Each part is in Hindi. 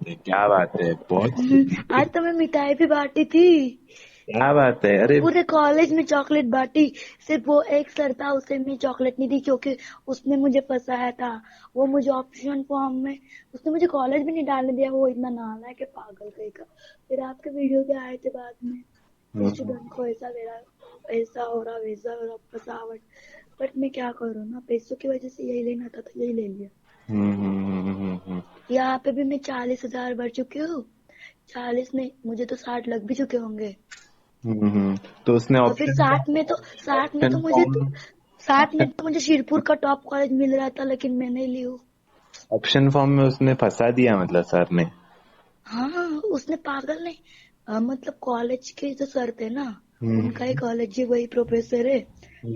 क्या बात है, बहुत सही। आज तो मैं मिठाई भी बांटी थी। क्या बात है, अरे। पूरे कॉलेज में चॉकलेट बांटी। सिर्फ वो एक सर था, उसे मैं चॉकलेट नहीं दी क्योंकि उसने मुझे फंसाया था। वो मुझे ऑप्शन फॉर्म में, उसने मुझे कॉलेज भी नहीं डालने दिया। वो इतना नालायक है, पागल कहीं का। फिर आपके वीडियो पे आए थे बाद में, स्टूडेंट को ऐसा दे रहा, ऐसा हो रहा, वैसा हो रहा, फसावट। बट मैं क्या करूँ ना, पैसों की वजह से यही लेना था तो यही ले लिया। यहाँ पे भी मैं 40,000 भर चुकी हूँ। 40 नहीं, मुझे तो 60 लग भी चुके होंगे। तो उसने और फिर ऑप्शन साथ में ऑप्शन तो मुझे फॉर्म साथ में ऑप्शन तो मुझे शिरपुर का टॉप कॉलेज मिल रहा था, लेकिन मैं नहीं ली हूँ। ऑप्शन फॉर्म में उसने फंसा दिया, मतलब सर ने। हाँ, उसने पागल ने। मतलब कॉलेज के जो सर थे ना, उनका ही हम्म कॉलेज है, वही प्रोफेसर है।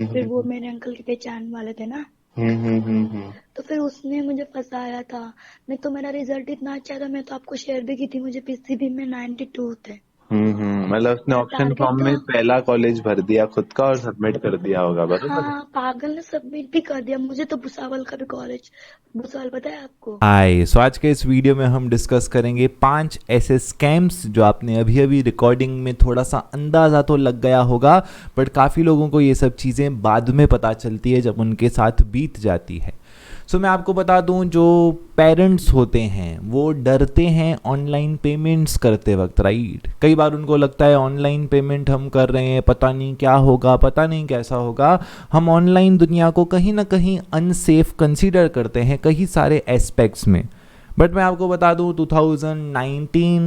फिर वो हम्म मेरे अंकल की पहचान वाले थे ना। हम्म। तो फिर उसने मुझे फंसाया था। नहीं तो मेरा रिजल्ट इतना अच्छा था, मैं तो आपको शेयर भी की थी, मुझे पीसीबी में 92 थे। मतलब उसने मेरा ऑप्शन टारगेट फॉर्म था। में पहला कॉलेज भर दिया खुद का और सबमिट कर दिया होगा, बरोबर। हाँ, पागल ने सबमिट भी कर दिया। मुझे तो भुसावल का भी कॉलेज, भुसावल पता है आपको? हाय, सो आज के इस वीडियो में हम डिस्कस करेंगे 5 ऐसे स्कैम्स जो आपने अभी अभी रिकॉर्डिंग में थोड़ा सा अंदाज़ा तो लग गया होगा, बट काफ़ी लोगों को ये सब चीज़ें बाद में पता चलती है जब उनके साथ बीत जाती है। सो मैं आपको बता दूं, जो पेरेंट्स होते हैं वो डरते हैं ऑनलाइन पेमेंट्स करते वक्त, राइट। कई बार उनको लगता है ऑनलाइन पेमेंट हम कर रहे हैं, पता नहीं क्या होगा, पता नहीं कैसा होगा। हम ऑनलाइन दुनिया को कहीं ना कहीं अनसेफ कंसीडर करते हैं कई सारे एस्पेक्ट्स में। बट मैं आपको बता दूं, 2019,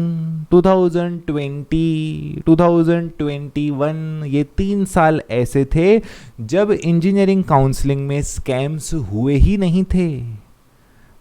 2020, 2021, ये 3 साल ऐसे थे जब इंजीनियरिंग काउंसलिंग में स्कैम्स हुए ही नहीं थे।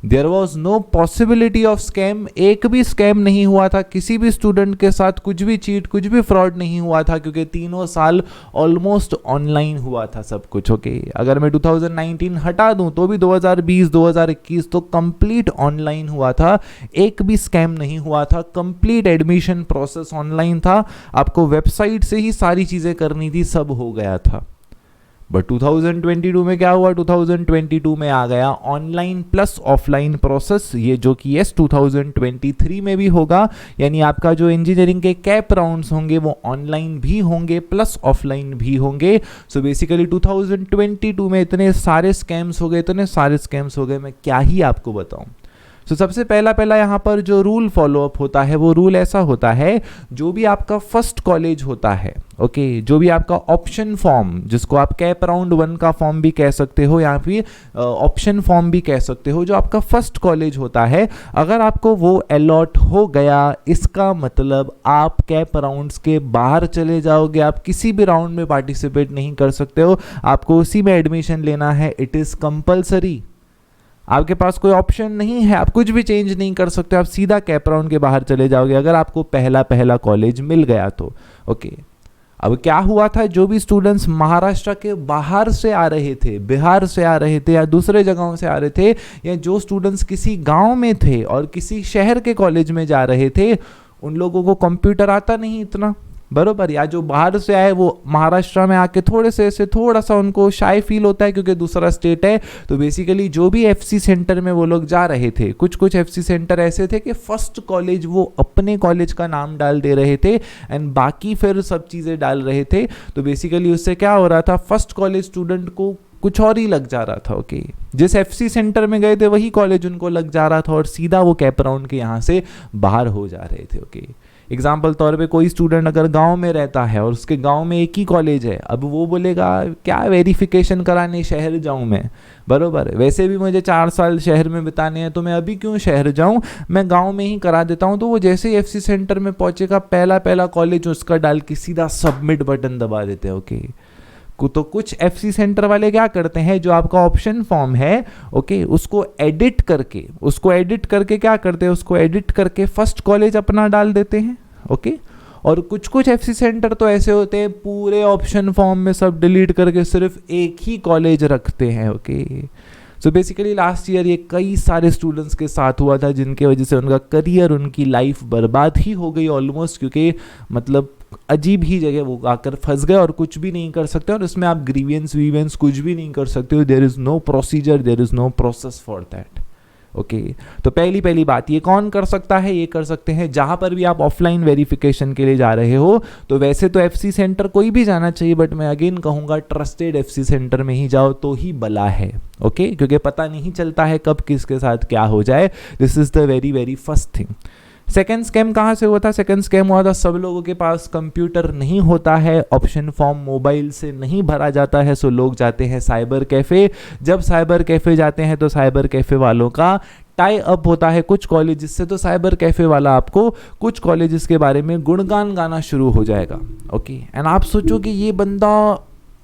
There was no possibility of scam. एक भी स्कैम नहीं हुआ था किसी भी स्टूडेंट के साथ, कुछ भी चीट, कुछ भी फ्रॉड नहीं हुआ था, क्योंकि तीनों साल ऑलमोस्ट ऑनलाइन हुआ था सब कुछ। ओके, अगर मैं 2019 हटा दूं तो भी 2020, 2021 तो कंप्लीट ऑनलाइन हुआ था। एक भी स्कैम नहीं हुआ था, कंप्लीट एडमिशन प्रोसेस ऑनलाइन था। आपको वेबसाइट से ही सारी चीज़ें करनी थी, सब हो गया था। बट 2022 में क्या हुआ? 2022 में आ गया ऑनलाइन प्लस ऑफलाइन प्रोसेस, ये जो कि यस 2023 में भी होगा। यानी आपका जो इंजीनियरिंग के कैप राउंड्स होंगे वो ऑनलाइन भी होंगे प्लस ऑफलाइन भी होंगे। सो बेसिकली 2022 में इतने सारे स्कैम्स हो गए, इतने सारे स्कैम्स हो गए, मैं क्या ही आपको बताऊं। तो सबसे पहला पहला यहाँ पर जो रूल फॉलोअप होता है वो रूल ऐसा होता है, जो भी आपका फर्स्ट कॉलेज होता है, ओके, जो भी आपका ऑप्शन फॉर्म, जिसको आप कैप राउंड 1 का फॉर्म भी कह सकते हो या फिर ऑप्शन फॉर्म भी कह सकते हो, जो आपका फर्स्ट कॉलेज होता है, अगर आपको वो अलॉट हो गया, इसका मतलब आप कैप राउंड्स के बाहर चले जाओगे। आप किसी भी राउंड में पार्टिसिपेट नहीं कर सकते हो, आपको उसी में एडमिशन लेना है। इट इज़ कंपल्सरी, आपके पास कोई ऑप्शन नहीं है, आप कुछ भी चेंज नहीं कर सकते, आप सीधा कैप राउंड के बाहर चले जाओगे अगर आपको पहला पहला कॉलेज मिल गया तो। ओके, अब क्या हुआ था, जो भी स्टूडेंट्स महाराष्ट्र के बाहर से आ रहे थे, बिहार से आ रहे थे या दूसरे जगहों से आ रहे थे, या जो स्टूडेंट्स किसी गांव में थे और किसी शहर के कॉलेज में जा रहे थे, उन लोगों को कंप्यूटर आता नहीं इतना, बरोबर। या जो बाहर से आए वो महाराष्ट्र में आके थोड़े से ऐसे थोड़ा सा उनको शाय फील होता है क्योंकि दूसरा स्टेट है। तो बेसिकली जो भी एफसी सेंटर में वो लोग जा रहे थे, कुछ कुछ एफसी सेंटर ऐसे थे कि फर्स्ट कॉलेज वो अपने कॉलेज का नाम डाल दे रहे थे एंड बाकी फिर सब चीज़ें डाल रहे थे। तो बेसिकली उससे क्या हो रहा था, फर्स्ट कॉलेज स्टूडेंट को कुछ और ही लग जा रहा था। ओके, जिस एफसी सेंटर में गए थे वही कॉलेज उनको लग जा रहा था और सीधा वो कैप राउंड के यहाँ से बाहर हो जा रहे थे। ओके, एग्जाम्पल तौर पे कोई स्टूडेंट अगर गांव में रहता है और उसके गांव में एक ही कॉलेज है, अब वो बोलेगा क्या वेरिफिकेशन कराने शहर जाऊं मैं, बरोबर। वैसे भी मुझे 4 साल शहर में बिताने हैं तो मैं अभी क्यों शहर जाऊं, मैं गांव में ही करा देता हूं। तो वो जैसे ही एफसी सेंटर में पहुंचेगा, पहला पहला कॉलेज उसका डाल के सीधा सबमिट बटन दबा देते हैं। ओके, तो कुछ एफसी सेंटर वाले क्या करते हैं, जो आपका ऑप्शन फॉर्म है, ओके, उसको एडिट करके क्या करते हैं, उसको एडिट करके फर्स्ट कॉलेज अपना डाल देते हैं। ओके, और कुछ कुछ एफसी सेंटर तो ऐसे होते हैं पूरे ऑप्शन फॉर्म में सब डिलीट करके सिर्फ एक ही कॉलेज रखते हैं। Okay, so basically last year ये कई सारे स्टूडेंट्स के साथ हुआ था, जिनके वजह से उनका करियर, उनकी लाइफ बर्बाद ही हो गई ऑलमोस्ट, क्योंकि मतलब अजीब ही जगह वो आकर फंस गए और कुछ भी नहीं कर सकते। और इसमें आप ग्रीवियंस वीवियंस कुछ भी नहीं कर सकते हो। There is no procedure, there is no process for that. Okay तो पहली बात ये कौन कर सकता है, ये कर सकते हैं जहां पर भी आप ऑफलाइन वेरिफिकेशन के लिए जा रहे हो। तो वैसे तो एफसी सेंटर कोई भी जाना चाहिए, बट मैं अगेन कहूंगा ट्रस्टेड एफसी सेंटर में ही जाओ तो ही भला है। ओके क्योंकि पता नहीं चलता है कब किसके साथ क्या हो जाए। This is the very very first thing. Second scam कहाँ से हुआ था? सेकेंड स्कैम हुआ था सब लोगों के पास कंप्यूटर नहीं होता है, ऑप्शन फॉर्म मोबाइल से नहीं भरा जाता है, सो लोग जाते हैं साइबर कैफ़े। जब साइबर कैफ़े जाते हैं तो साइबर कैफ़े वालों का टाई अप होता है कुछ कॉलेजेस से, तो साइबर कैफ़े वाला आपको कुछ कॉलेजेस के बारे में गुणगान गाना शुरू हो जाएगा। ओके एंड आप सोचो कि ये बंदा,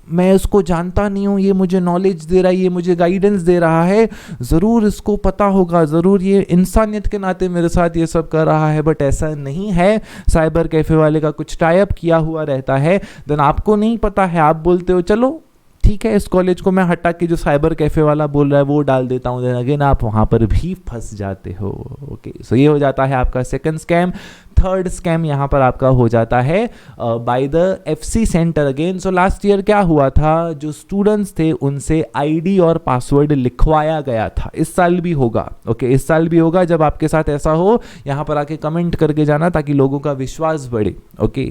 मैं इसको जानता नहीं हूँ, ये मुझे नॉलेज दे रहा है, ये मुझे गाइडेंस दे रहा है, ज़रूर इसको पता होगा, ज़रूर ये इंसानियत के नाते मेरे साथ ये सब कर रहा है। बट ऐसा नहीं है, साइबर कैफ़े वाले का कुछ टाई अप किया हुआ रहता है। देन आपको नहीं पता है, आप बोलते हो चलो ठीक है इस कॉलेज को मैं हटा के जो साइबर कैफ़े वाला बोल रहा है वो डाल देता हूँ। देन अगेन आप वहाँ पर भी फंस जाते हो। ओके सो ये हो जाता है आपका सेकंड स्कैम। थर्ड स्कैम यहाँ पर आपका हो जाता है by the FC centre again. So last year क्या हुआ था, जो स्टूडेंट्स थे उनसे आईडी और पासवर्ड लिखवाया गया था। इस साल भी होगा। ओके इस साल भी होगा। जब आपके साथ ऐसा हो यहाँ पर आके कमेंट करके जाना ताकि लोगों का विश्वास बढ़े। ओके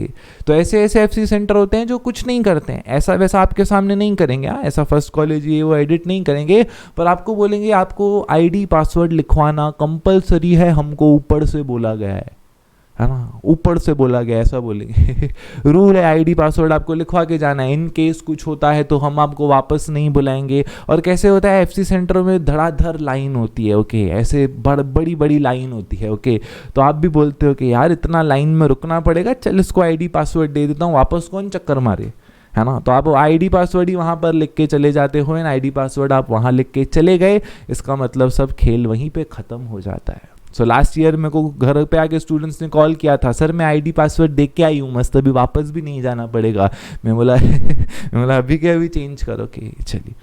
तो ऐसे ऐसे एफसी सेंटर होते हैं जो कुछ नहीं करते हैं, ऐसा वैसा आपके सामने नहीं करेंगे, ऐसा फर्स्ट कॉलेज ये वो एडिट नहीं करेंगे, पर आपको बोलेंगे आपको आईडी पासवर्ड लिखवाना कंपलसरी है, हमको ऊपर से बोला गया है ना, ऊपर से बोला गया ऐसा बोलेंगे। रूल है, आईडी पासवर्ड आपको लिखवा के जाना है। इन केस कुछ होता है तो हम आपको वापस नहीं बुलाएंगे। और कैसे होता है, एफसी सेंटर में धड़ाधड़ लाइन होती है। ओके ऐसे बड़ी बड़ी लाइन होती है। ओके तो आप भी बोलते हो कि यार इतना लाइन में रुकना पड़ेगा, चल इसको आईडी पासवर्ड दे देता हूँ, वापस कौन चक्कर मारे, है ना। तो आप आईडी पासवर्ड ही वहाँ पर लिख के चले जाते हो, एंड आईडी पासवर्ड आप वहाँ लिख के चले गए, इसका मतलब सब खेल वहीं पे ख़त्म हो जाता है। सो लास्ट ईयर मेरे को घर पे आके स्टूडेंट्स ने कॉल किया था, सर मैं आईडी पासवर्ड देख के आई हूँ मस्त, अभी वापस भी नहीं जाना पड़ेगा। मैं बोला अभी के अभी चेंज करो कि चलिए।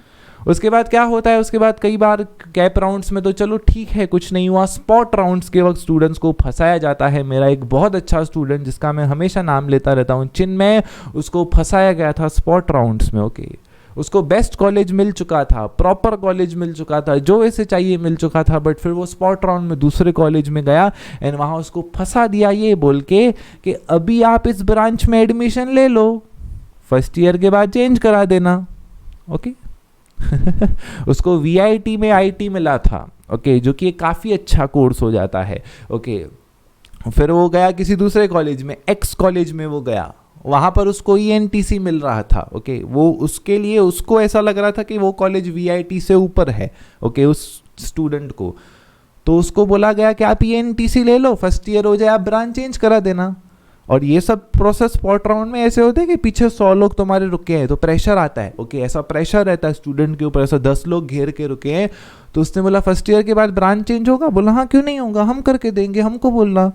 उसके बाद क्या होता है, उसके बाद कई बार कैप राउंड्स में तो चलो ठीक है कुछ नहीं हुआ, स्पॉट राउंड्स के वक्त स्टूडेंट्स को फंसाया जाता है। मेरा एक बहुत अच्छा स्टूडेंट जिसका मैं हमेशा नाम लेता रहता हूँ, चिन्मय, उसको फंसाया गया था स्पॉट राउंड्स में। ओके उसको बेस्ट कॉलेज मिल चुका था, प्रॉपर कॉलेज मिल चुका था, जो ऐसे चाहिए मिल चुका था, बट फिर वो स्पॉट राउंड में दूसरे कॉलेज में गया एंड वहाँ उसको फंसा दिया ये बोल के कि अभी आप इस ब्रांच में एडमिशन ले लो, फर्स्ट ईयर के बाद चेंज करा देना। ओके उसको वीआईटी में आईटी मिला था। ओके जो कि काफ़ी अच्छा कोर्स हो जाता है। ओके फिर वो गया किसी दूसरे कॉलेज में, एक्स कॉलेज में वो गया, वहाँ पर उसको ईएनटीसी मिल रहा था। ओके वो उसके लिए उसको ऐसा लग रहा था कि वो कॉलेज वीआईटी से ऊपर है। ओके उस स्टूडेंट को तो उसको बोला गया कि आप ईएनटीसी ले लो, फर्स्ट ईयर हो जाए आप ब्रांच चेंज करा देना। और ये सब प्रोसेस स्पॉट राउंड में ऐसे होते हैं कि पीछे 100 लोग तुम्हारे रुके हैं तो प्रेशर आता है। ओके ऐसा प्रेशर रहता है स्टूडेंट के ऊपर, ऐसा 10 लोग घेर के रुके हैं। तो उसने बोला फर्स्ट ईयर के बाद ब्रांच चेंज होगा, बोला हाँ क्यों नहीं होगा, हम करके देंगे, हमको बोलना।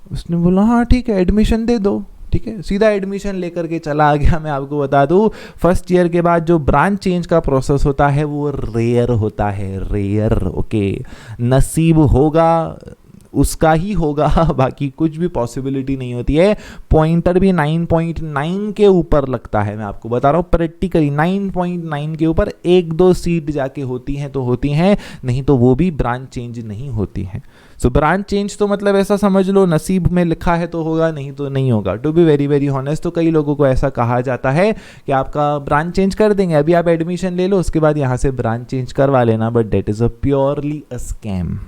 उसने बोला हाँ ठीक है एडमिशन दे दो, ठीक है सीधा एडमिशन लेकर के चला आ गया। मैं आपको बता दूं फर्स्ट ईयर के बाद जो ब्रांच चेंज का प्रोसेस होता है वो रेयर होता है, रेयर। ओके नसीब होगा उसका ही होगा, बाकी कुछ भी पॉसिबिलिटी नहीं होती है। पॉइंटर भी 9.9 के ऊपर लगता है, मैं आपको बता रहा हूँ प्रैक्टिकली 9.9 के ऊपर 1-2 सीट जाके होती हैं तो होती हैं, नहीं तो वो भी ब्रांच चेंज नहीं होती हैं। सो ब्रांच चेंज तो मतलब ऐसा समझ लो नसीब में लिखा है तो होगा, नहीं तो नहीं होगा। To be very very honest तो कई लोगों को ऐसा कहा जाता है कि आपका ब्रांच चेंज कर देंगे, अभी आप एडमिशन ले लो उसके बाद यहाँ से ब्रांच चेंज करवा लेना, but that is a purely a scam.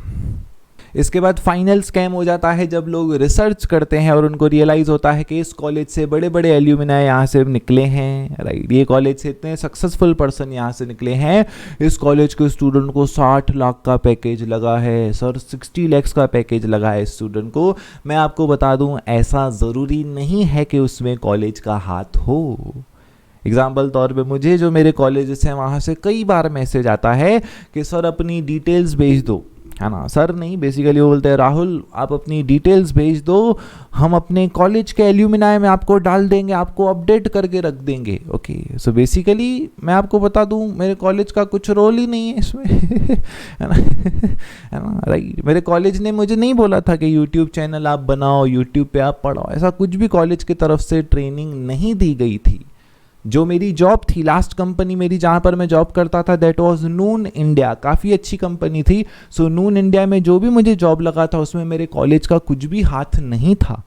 इसके बाद फाइनल स्कैम हो जाता है जब लोग रिसर्च करते हैं और उनको रियलाइज़ होता है कि इस कॉलेज से बड़े बड़े एल्यूमिनाई यहाँ से निकले हैं, राइट, ये कॉलेज से इतने सक्सेसफुल पर्सन यहाँ से निकले हैं, इस कॉलेज के स्टूडेंट को 60 लाख का पैकेज लगा है, सर 60 lakhs का पैकेज लगा है स्टूडेंट को। मैं आपको बता दूँ ऐसा ज़रूरी नहीं है कि उसमें कॉलेज का हाथ हो। एग्जाम्पल तौर पे मुझे जो मेरे कॉलेजेस हैं वहाँ से कई बार मैसेज आता है कि सर अपनी डिटेल्स भेज दो, है ना, सर नहीं बेसिकली वो बोलते हैं राहुल आप अपनी डिटेल्स भेज दो, हम अपने कॉलेज के एल्यूमिनाई में आपको डाल देंगे, आपको अपडेट करके रख देंगे। ओके सो बेसिकली मैं आपको बता दूं मेरे कॉलेज का कुछ रोल ही नहीं है इसमें है ना, राइट। मेरे कॉलेज ने मुझे नहीं बोला था कि यूट्यूब चैनल आप बनाओ, यूट्यूब पे आप पढ़ाओ, ऐसा कुछ भी कॉलेज की तरफ से ट्रेनिंग नहीं दी गई थी। जो मेरी जॉब थी, लास्ट कंपनी मेरी जहाँ पर मैं जॉब करता था, दैट वाज नून इंडिया, काफ़ी अच्छी कंपनी थी। सो नून इंडिया में जो भी मुझे जॉब लगा था उसमें मेरे कॉलेज का कुछ भी हाथ नहीं था,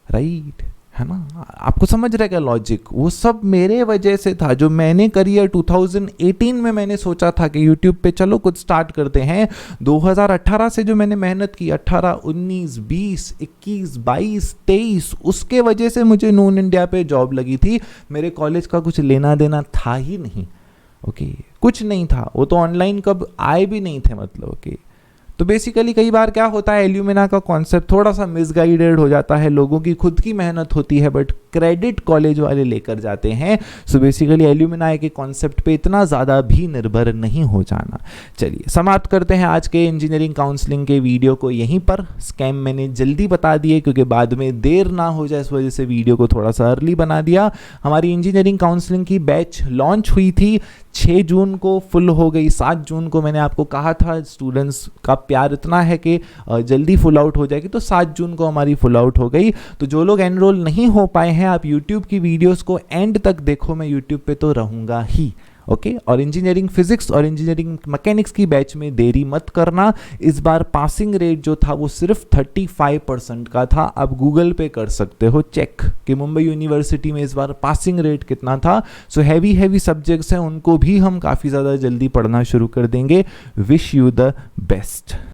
राइट, है ना। आपको समझ रहा है क्या लॉजिक? वो सब मेरे वजह से था। जो मैंने करियर 2018 में मैंने सोचा था कि यूट्यूब पे चलो कुछ स्टार्ट करते हैं, 2018 से जो मैंने मेहनत की, 18, 19, 20, 21, 22, 23, उसके वजह से मुझे नून इंडिया पे जॉब लगी थी। मेरे कॉलेज का कुछ लेना देना था ही नहीं, ओके, कुछ नहीं था। वो तो ऑनलाइन कब आए भी नहीं थे, मतलब, ओके। तो बेसिकली कई बार क्या होता है, एल्यूमिना का कॉन्सेप्ट थोड़ा सा मिसगाइडेड हो जाता है, लोगों की खुद की मेहनत होती है बट क्रेडिट कॉलेज वाले लेकर जाते हैं। सो बेसिकली एल्यूमिना के कॉन्सेप्ट पे इतना ज़्यादा भी निर्भर नहीं हो जाना। चलिए समाप्त करते हैं आज के इंजीनियरिंग काउंसलिंग के वीडियो को यहीं पर। स्कैम मैंने जल्दी बता दिए क्योंकि बाद में देर ना हो जाए, इस वजह से वीडियो को थोड़ा सा अर्ली बना दिया। हमारी इंजीनियरिंग काउंसलिंग की बैच लॉन्च हुई थी, 6 जून को फुल हो गई। 7 जून को मैंने आपको कहा था स्टूडेंट्स का प्यार इतना है कि जल्दी फुल आउट हो जाएगी, तो 7 जून को हमारी फुल आउट हो गई। तो जो लोग एनरोल नहीं हो पाए हैं, आप यूट्यूब की वीडियोस को एंड तक देखो, मैं यूट्यूब पे तो रहूँगा ही, ओके। और इंजीनियरिंग फिजिक्स और इंजीनियरिंग मैकेनिक्स की बैच में देरी मत करना। इस बार पासिंग रेट जो था वो सिर्फ 35% का था। आप गूगल पे कर सकते हो चेक कि मुंबई यूनिवर्सिटी में इस बार पासिंग रेट कितना था। सो हैवी सब्जेक्ट्स हैं, उनको भी हम काफ़ी ज़्यादा जल्दी पढ़ना शुरू कर देंगे। Wish you the best.